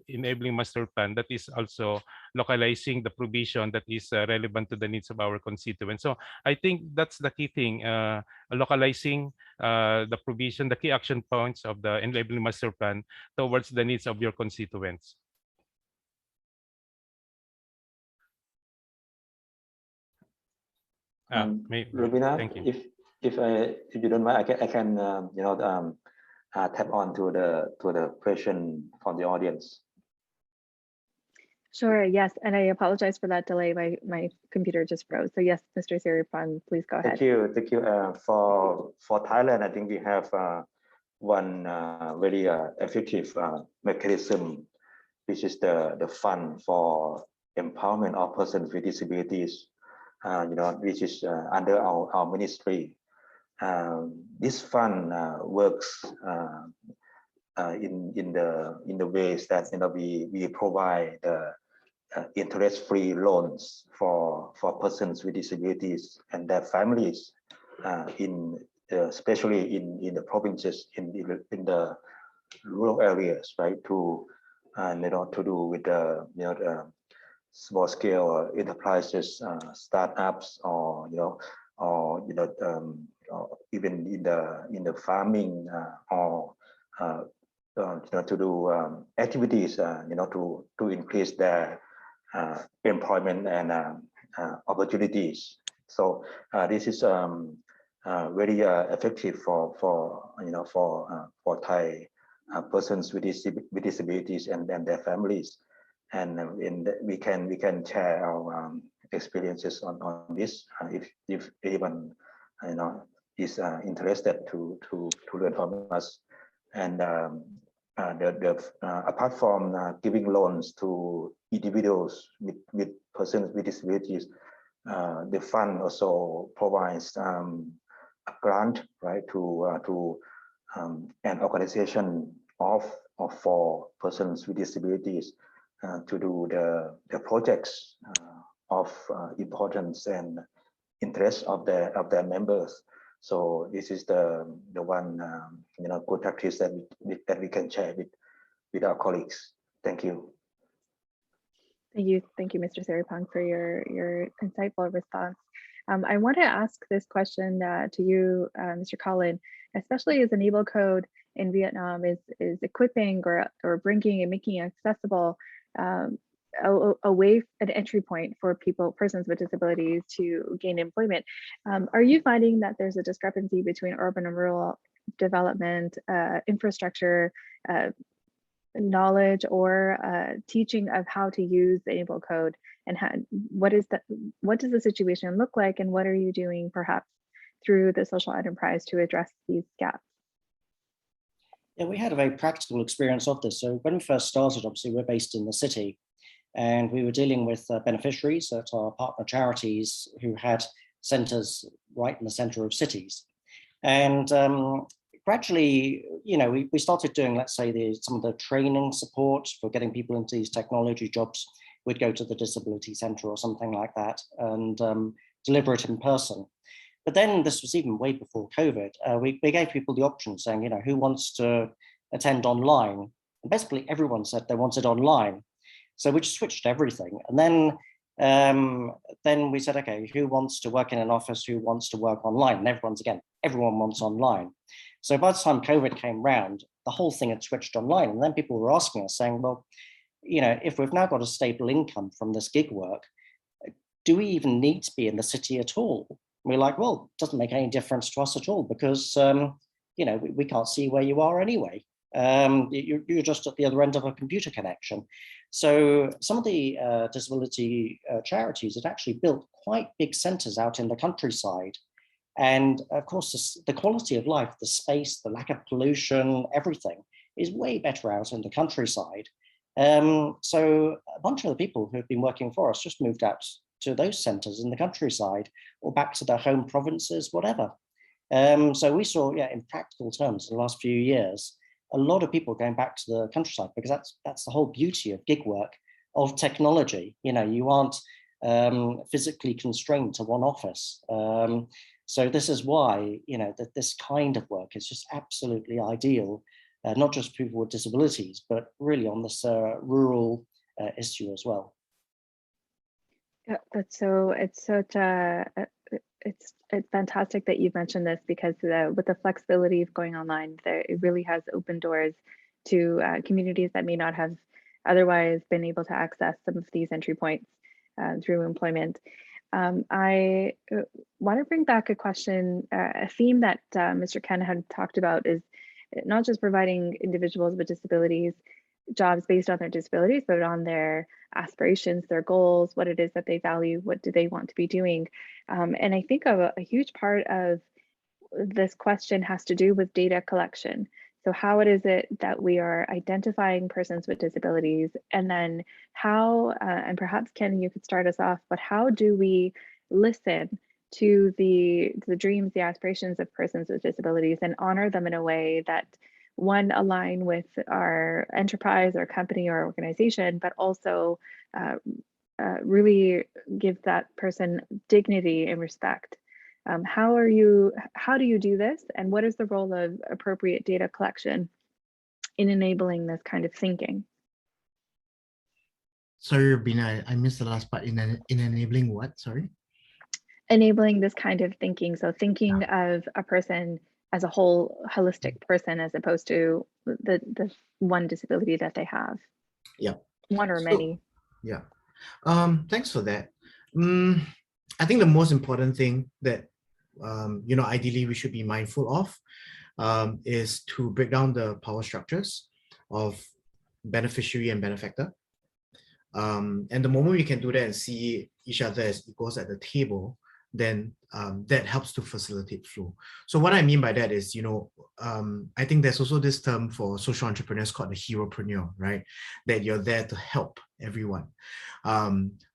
Speaker 6: enabling master plan that is also localizing the provision that is relevant to the needs of our constituents. So I think that's the key thing, localizing the provision, the key action points of the enabling master plan towards the needs of your constituents.
Speaker 3: Rubina,
Speaker 6: thank you.
Speaker 3: If you don't mind, I can tap on to the question from the audience.
Speaker 2: Sure, yes, and I apologize for that delay. My computer just froze. So yes, Mr. Siripan, please go ahead.
Speaker 3: Thank you. For Thailand, I think we have one very effective mechanism, which is the fund for empowerment of persons with disabilities, which is under our ministry. This fund works in the ways that we provide interest-free loans for persons with disabilities and their families especially in the provinces in the rural areas, right? To to do with the small scale enterprises, startups, or or even in the farming or to do activities to increase their employment and opportunities. So this is very effective for Thai persons with disabilities and their families, and we can share our experiences on this if anyone is interested to learn from us. And apart from giving loans to individuals with persons with disabilities, the fund also provides a grant, right, to an organization for persons with disabilities to do the projects of importance and interest of their members. So this is the one good practice that we can share with our colleagues. Thank you.
Speaker 2: Thank you, Mr. Saripong, for your insightful response. I want to ask this question to you, Mr. Colin, especially as Enable Code in Vietnam is equipping or bringing and making accessible a way, an entry point for persons with disabilities to gain employment. Are you finding that there's a discrepancy between urban and rural development, infrastructure, knowledge, or teaching of how to use the Enable Code, and what does the situation look like, and what are you doing perhaps through the social enterprise to address these gaps?
Speaker 4: Yeah, we had a very practical experience of this. So when we first started, obviously we're based in the city, and we were dealing with beneficiaries at our partner charities who had centres right in the centre of cities. And gradually, we started doing, let's say, some of the training support for getting people into these technology jobs. We'd go to the disability centre or something like that and deliver it in person. But then this was even way before COVID. We gave people the option saying, who wants to attend online? And basically everyone said they wanted online. So we just switched everything. And then we said, okay, who wants to work in an office? Who wants to work online? And everyone wants online. So by the time COVID came round, the whole thing had switched online. And then people were asking us saying, well, if we've now got a stable income from this gig work, do we even need to be in the city at all? And we're like, well, it doesn't make any difference to us at all because, we can't see where you are anyway. You're just at the other end of a computer connection. So some of the disability charities had actually built quite big centres out in the countryside. And of course, the quality of life, the space, the lack of pollution, everything is way better out in the countryside. So a bunch of the people who have been working for us just moved out to those centres in the countryside or back to their home provinces, whatever. So we saw, in practical terms, in the last few years, a lot of people going back to the countryside because that's the whole beauty of gig work, of technology. You aren't physically constrained to one office. So this is why, that this kind of work is just absolutely ideal, not just people with disabilities, but really on this rural issue as well.
Speaker 2: Yeah, it's fantastic that you've mentioned this because with the flexibility of going online, it really has opened doors to communities that may not have otherwise been able to access some of these entry points through employment. I want to bring back a question, a theme that Mr. Ken had talked about is not just providing individuals with disabilities jobs based on their disabilities, but on their aspirations, their goals, what it is that they value, what do they want to be doing. And I think a huge part of this question has to do with data collection. So how is it that we are identifying persons with disabilities, and then how, and perhaps Ken, you could start us off, but how do we listen to the dreams, the aspirations of persons with disabilities and honor them in a way that one, align with our enterprise or company or organization, but also really give that person dignity and respect. How do you do this? And what is the role of appropriate data collection in enabling this kind of thinking?
Speaker 5: Sorry, Rubina, I missed the last part. In enabling what? Sorry.
Speaker 2: Enabling this kind of thinking. So thinking of a person as a whole, holistic person, as opposed to the one disability that they have.
Speaker 5: Yeah.
Speaker 2: One or many.
Speaker 5: Yeah. Thanks for that. I think the most important thing that ideally we should be mindful of is to break down the power structures of beneficiary and benefactor. And the moment we can do that and see each other as equals at the table, then that helps to facilitate flow. So what I mean by that is, I think there's also this term for social entrepreneurs called the heropreneur, right? That you're there to help everyone.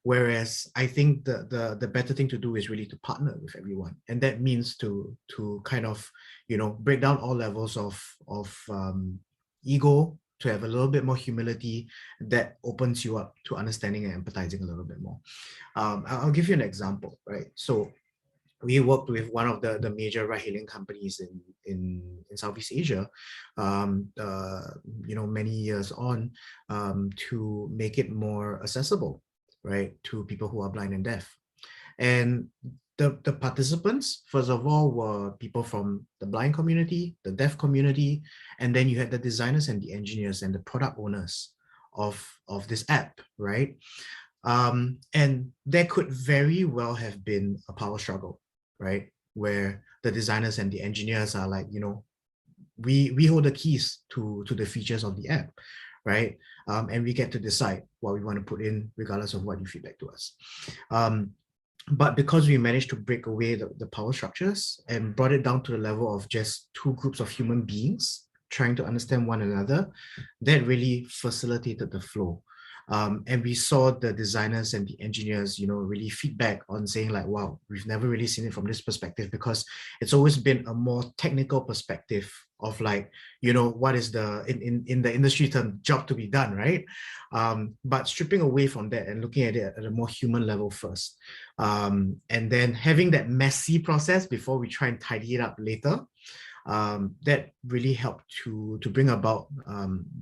Speaker 5: Whereas I think the better thing to do is really to partner with everyone. And that means to kind of, break down all levels of ego, to have a little bit more humility that opens you up to understanding and empathizing a little bit more. I'll give you an example, right? So we worked with one of the major ride-hailing companies in Southeast Asia, many years on, to make it more accessible, right, to people who are blind and deaf. And the participants, first of all, were people from the blind community, the deaf community, and then you had the designers and the engineers and the product owners of this app, right? And there could very well have been a power struggle, right? Where the designers and the engineers are like, we hold the keys to the features of the app, right? And we get to decide what we want to put in regardless of what you feedback to us. But because we managed to break away the power structures and brought it down to the level of just two groups of human beings trying to understand one another, that really facilitated the flow. And we saw the designers and the engineers, really feedback on saying like, wow, we've never really seen it from this perspective, because it's always been a more technical perspective of like, what is the, in the industry term, job to be done, right? But stripping away from that and looking at it at a more human level first. And then having that messy process before we try and tidy it up later. That really helped to bring about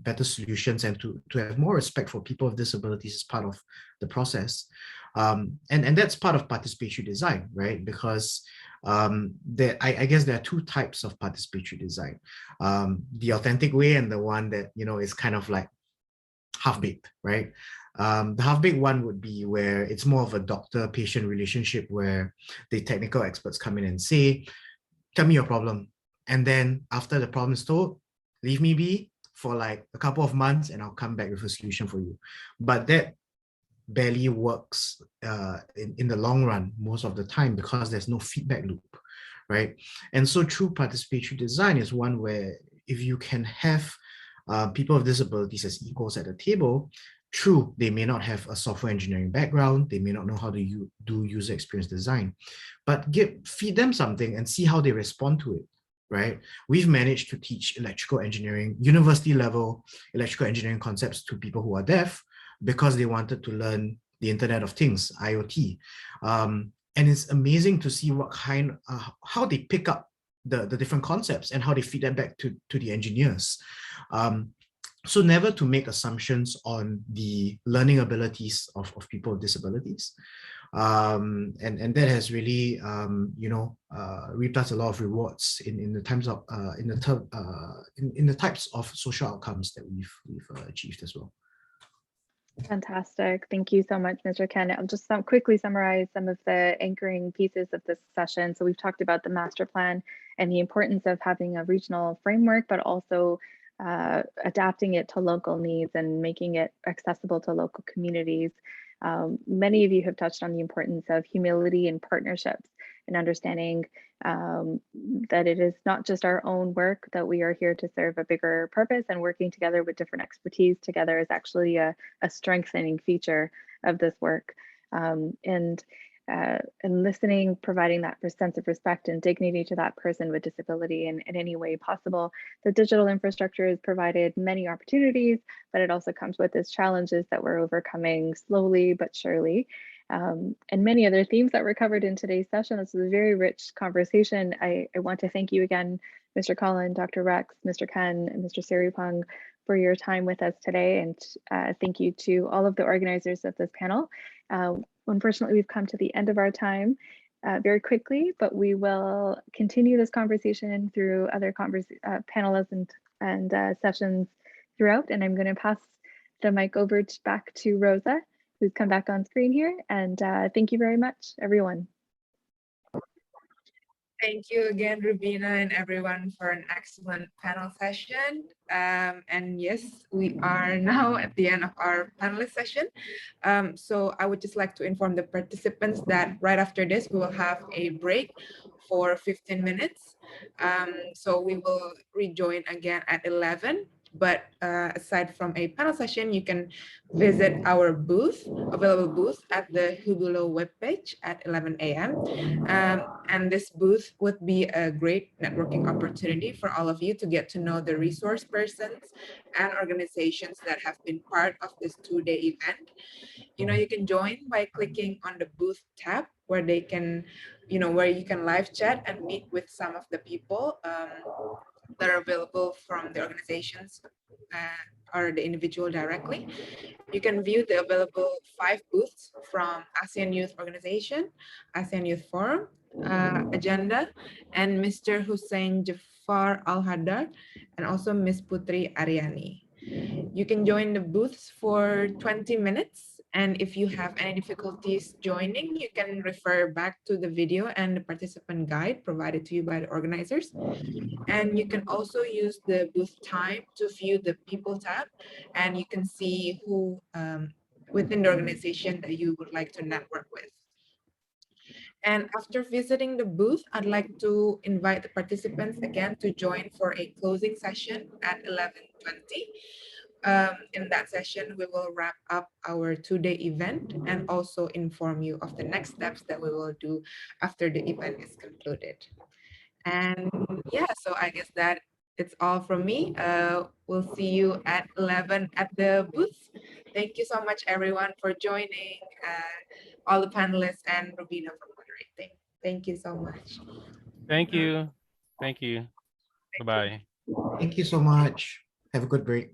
Speaker 5: better solutions and to have more respect for people with disabilities as part of the process. And that's part of participatory design, right? Because I guess there are two types of participatory design. The authentic way and the one that, is kind of like half-baked, right? The half-baked one would be where it's more of a doctor-patient relationship where the technical experts come in and say, tell me your problem. And then after the problem is told, leave me be for like a couple of months and I'll come back with a solution for you. But that barely works in the long run most of the time because there's no feedback loop, right? And so true participatory design is one where if you can have people with disabilities as equals at the table, true, they may not have a software engineering background, they may not know how to do user experience design, but feed them something and see how they respond to it. Right? We've managed to teach electrical engineering, university level electrical engineering concepts to people who are deaf because they wanted to learn the Internet of Things, IoT. And it's amazing to see how they pick up the different concepts and how they feed that back to the engineers. So never to make assumptions on the learning abilities of people with disabilities. And that has really, reaped us a lot of rewards in the types of social outcomes that we've achieved as well.
Speaker 2: Fantastic. Thank you so much, Mr. Ken. I'll just quickly summarize some of the anchoring pieces of this session. So we've talked about the master plan and the importance of having a regional framework, but also adapting it to local needs and making it accessible to local communities. Many of you have touched on the importance of humility and partnerships and understanding that it is not just our own work, that we are here to serve a bigger purpose, and working together with different expertise together is actually a strengthening feature of this work. And and listening, providing that sense of respect and dignity to that person with disability in any way possible. The digital infrastructure has provided many opportunities, but it also comes with its challenges that we're overcoming slowly but surely. And many other themes that were covered in today's session. This was a very rich conversation. I want to thank you again, Mr. Collin, Dr. Rex, Mr. Ken, and Mr. Siripong for your time with us today. And thank you to all of the organizers of this panel. Unfortunately, we've come to the end of our time very quickly, but we will continue this conversation through other panelists and sessions throughout. And I'm going to pass the mic over back to Rosa, who's come back on screen here. And thank you very much, everyone.
Speaker 1: Thank you again, Rubina, and everyone for an excellent panel session. And yes, we are now at the end of our panelist session. So I would just like to inform the participants that right after this, we will have a break for 15 minutes. So we will rejoin again at 11. But aside from a panel session, you can visit our available booth at the Hubulo webpage at 11 a.m. And this booth would be a great networking opportunity for all of you to get to know the resource persons and organizations that have been part of this two-day event. You can join by clicking on the booth tab where they can, where you can live chat and meet with some of the people that are available from the organizations or the individual directly. You can view the available 5 booths from ASEAN Youth Organization, ASEAN Youth Forum, Agenda, and Mr. Hussein Jafar Al-Haddad, and also Ms. Putri Aryani. You can join the booths for 20 minutes. And if you have any difficulties joining, you can refer back to the video and the participant guide provided to you by the organizers. And you can also use the booth time to view the people tab, and you can see who within the organization that you would like to network with. And after visiting the booth, I'd like to invite the participants again to join for a closing session at 11:20. In that session, we will wrap up our two-day event and also inform you of the next steps that we will do after the event is concluded. And yeah, so I guess that it's all from me. We'll see you at 11 at the booth. Thank you so much, everyone, for joining, all the panelists and Rubina for moderating. Thank you so much.
Speaker 6: Thank you. Thank you. Bye-bye.
Speaker 5: Thank you so much. Have a good break.